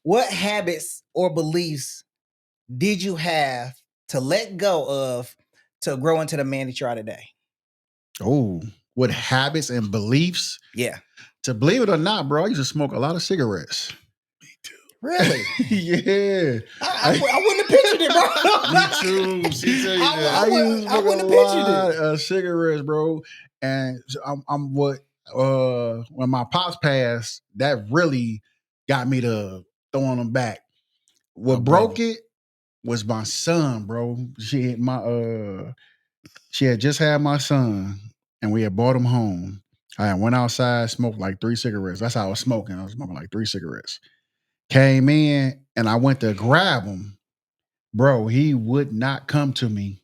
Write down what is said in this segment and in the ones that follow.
what habits or beliefs did you have to let go of to grow into the man that you are today? Oh, what habits and beliefs? Yeah. To believe it or not, bro, I used to smoke a lot of cigarettes. Really? Yeah. I wouldn't have pictured it, bro. Me too. She tell you that. I used to smoke a wouldn't have pictured lot it. of cigarettes, bro. And I'm what when my pops passed, that really got me to throwing them back. What broke it was my son, bro. She had just had my son, and we had brought him home. I went outside, smoked like 3 cigarettes. That's how I was smoking. I was smoking like 3 cigarettes. Came in, and I went to grab him. Bro, he would not come to me.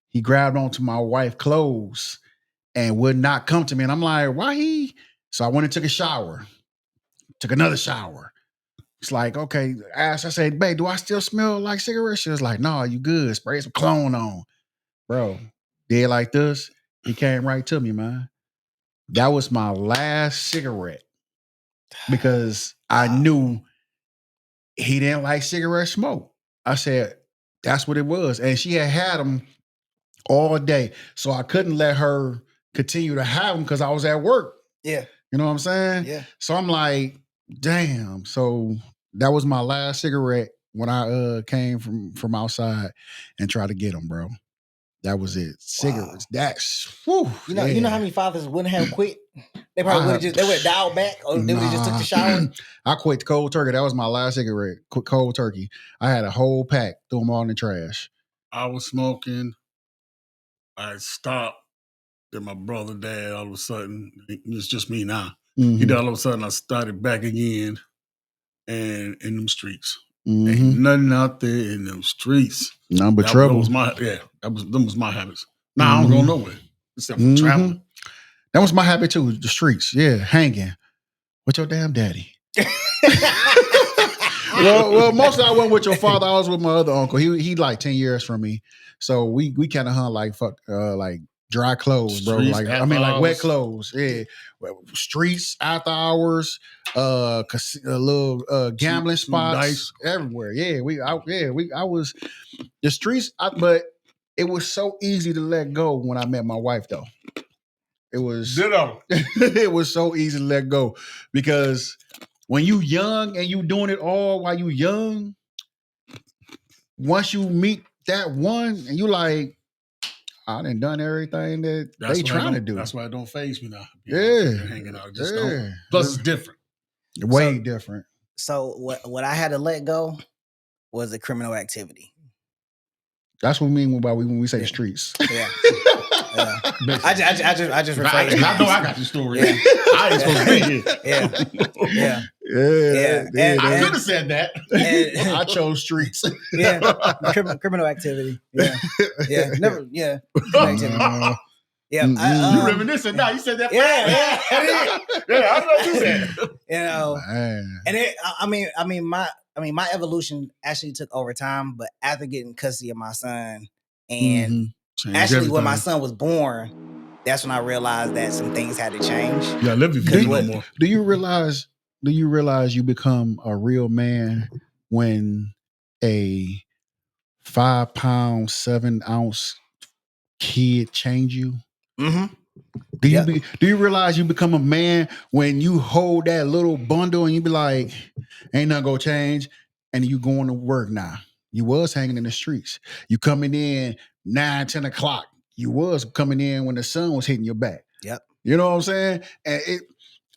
He grabbed onto my wife's clothes and would not come to me. And I'm like, why he? So I went and took a shower. Took another shower. It's like, okay, I said, babe, do I still smell like cigarettes? She was like, no, you good. Spray some cologne on. Bro, did like this. He came right to me, man. That was my last cigarette because I knew he didn't like cigarette smoke. I said, that's what it was. And she had them all day. So I couldn't let her continue to have them because I was at work. Yeah. You know what I'm saying? Yeah. So I'm like, damn. So that was my last cigarette when I came from outside and tried to get them, bro. That was it. Cigarettes. Wow. That's whew, you know how many fathers wouldn't have quit? They probably would have dialed back, or they would have just took the shower. I quit cold turkey. That was my last cigarette. Quit cold turkey. I had a whole pack. Threw them all in the trash. I was smoking. I stopped. Then my brother, dad, all of a sudden, it's just me now. Mm-hmm. He did all of a sudden. I started back again, and in them streets. Mm-hmm. Ain't nothing out there in them streets. None but trouble. Them was my habits. Now I don't go nowhere except for traveling. That was my habit too. The streets, yeah, hanging with your damn daddy. well, most of I wasn't with your father. I was with my other uncle. He like 10 years from me, so we kind of hung like dry clothes, bro. Streets, Like wet clothes. Yeah, streets after hours. A little gambling spots everywhere. Yeah, I was the streets, but it was so easy to let go when I met my wife, though. It was ditto. It was so easy to let go because when you young and you doing it all while you young, once you meet that one and you like, I done everything that they trying to do. That's why it don't faze me now. Hanging out, just don't. Plus, it's different. Way different. So what I had to let go was a criminal activity. That's what we mean when we say streets. Yeah. I just rephrased it. I know I got the story. Yeah. I ain't supposed to be here. Yeah. I could have said that. I chose streets. Yeah. Criminal activity. Yeah. Never. Yeah. Activity. Yeah. You reminiscing now. You said that. Yeah. I know you said. You know. Man. And my evolution actually took over time, but after getting custody of my son and actually when my son was born, that's when I realized that some things had to change. Yeah, live with you no more. Do you realize you become a real man when a 5 pound, 7 ounce kid change you? Mm-hmm. Do you realize you become a man when you hold that little bundle and you be like, ain't nothing gonna change, and you going to work now? You was hanging in the streets. You coming in 9, 10 o'clock. You was coming in when the sun was hitting your back. Yep. You know what I'm saying? And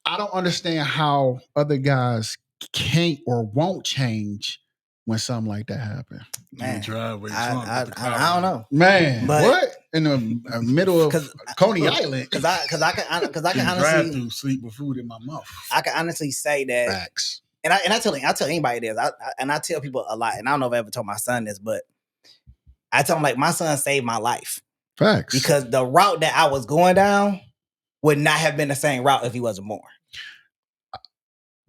I don't understand how other guys can't or won't change when something like that happen. Man, I don't know, man. But what in the middle of Coney Island? Because I can honestly drive through sleep with food in my mouth. I can honestly say that. Facts. And I tell anybody this. I tell people a lot, and I don't know if I ever told my son this, but I tell him like my son saved my life. Facts. Because the route that I was going down would not have been the same route if he wasn't born.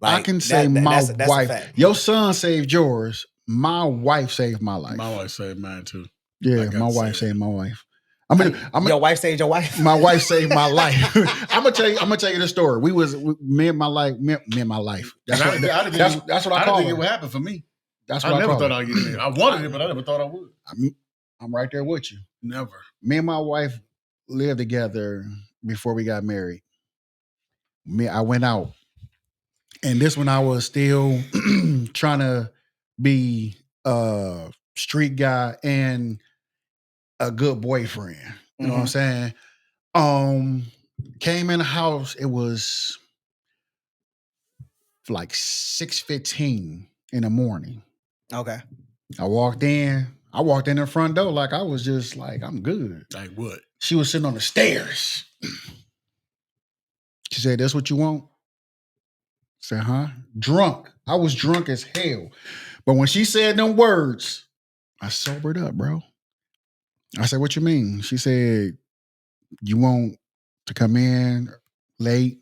Like, I can say that's wife. Your son saved yours. My wife saved my life. My wife saved mine too. Yeah, my wife saved my life. Your wife saved your wife. My wife saved my life. I'm gonna tell you the story. Me and my life. That's what I call it. I didn't think it would happen for me. That's what I never call thought I'd get married. I wanted it, but I never thought I would. I'm right there with you. Never. Me and my wife lived together before we got married. I went out, and this when I was still trying to be a street guy and a good boyfriend. You know what I'm saying? Came in the house. It was like 6:15 in the morning. Okay. I walked in the front door like I was just like, I'm good. Like what? She was sitting on the stairs. She said, "That's what you want?" I said, "Huh?" Drunk. I was drunk as hell. But when she said them words, I sobered up, bro. I said, "What you mean?" She said, "You want to come in late,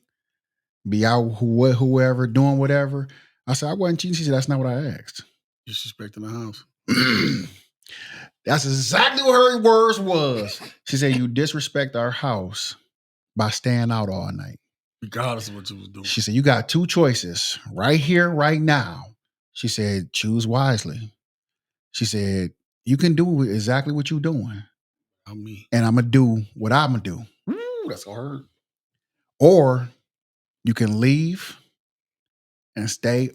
be out whoever, doing whatever." I said, "I wasn't cheating." She said, "That's not what I asked." Disrespecting the house. That's exactly what her words was. She said, "You disrespect our house by staying out all night. Regardless of what you was doing." She said, "You got two choices right here, right now." She said, "Choose wisely." She said, "You can do exactly what you're doing. I'm me. And I'm going to do what I'm going to do. Ooh, that's gonna hurt. Or you can leave and stay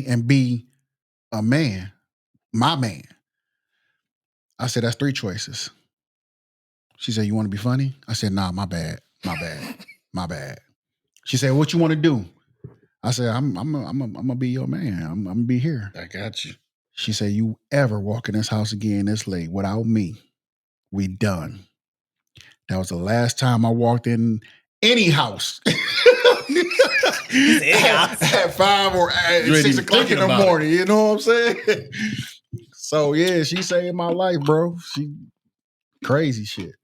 and be a man, my man." I said, "That's three choices." She said, "You want to be funny?" I said, "Nah, my bad. My bad." She said, "What you want to do?" I said, I'm gonna be your man. I'm gonna be here." I got you. She said, "You ever walk in this house again this late without me, we done." That was the last time I walked in any house. At 5 or at 6 o'clock in the morning. You know what I'm saying? So yeah, she saved my life, bro. She crazy shit.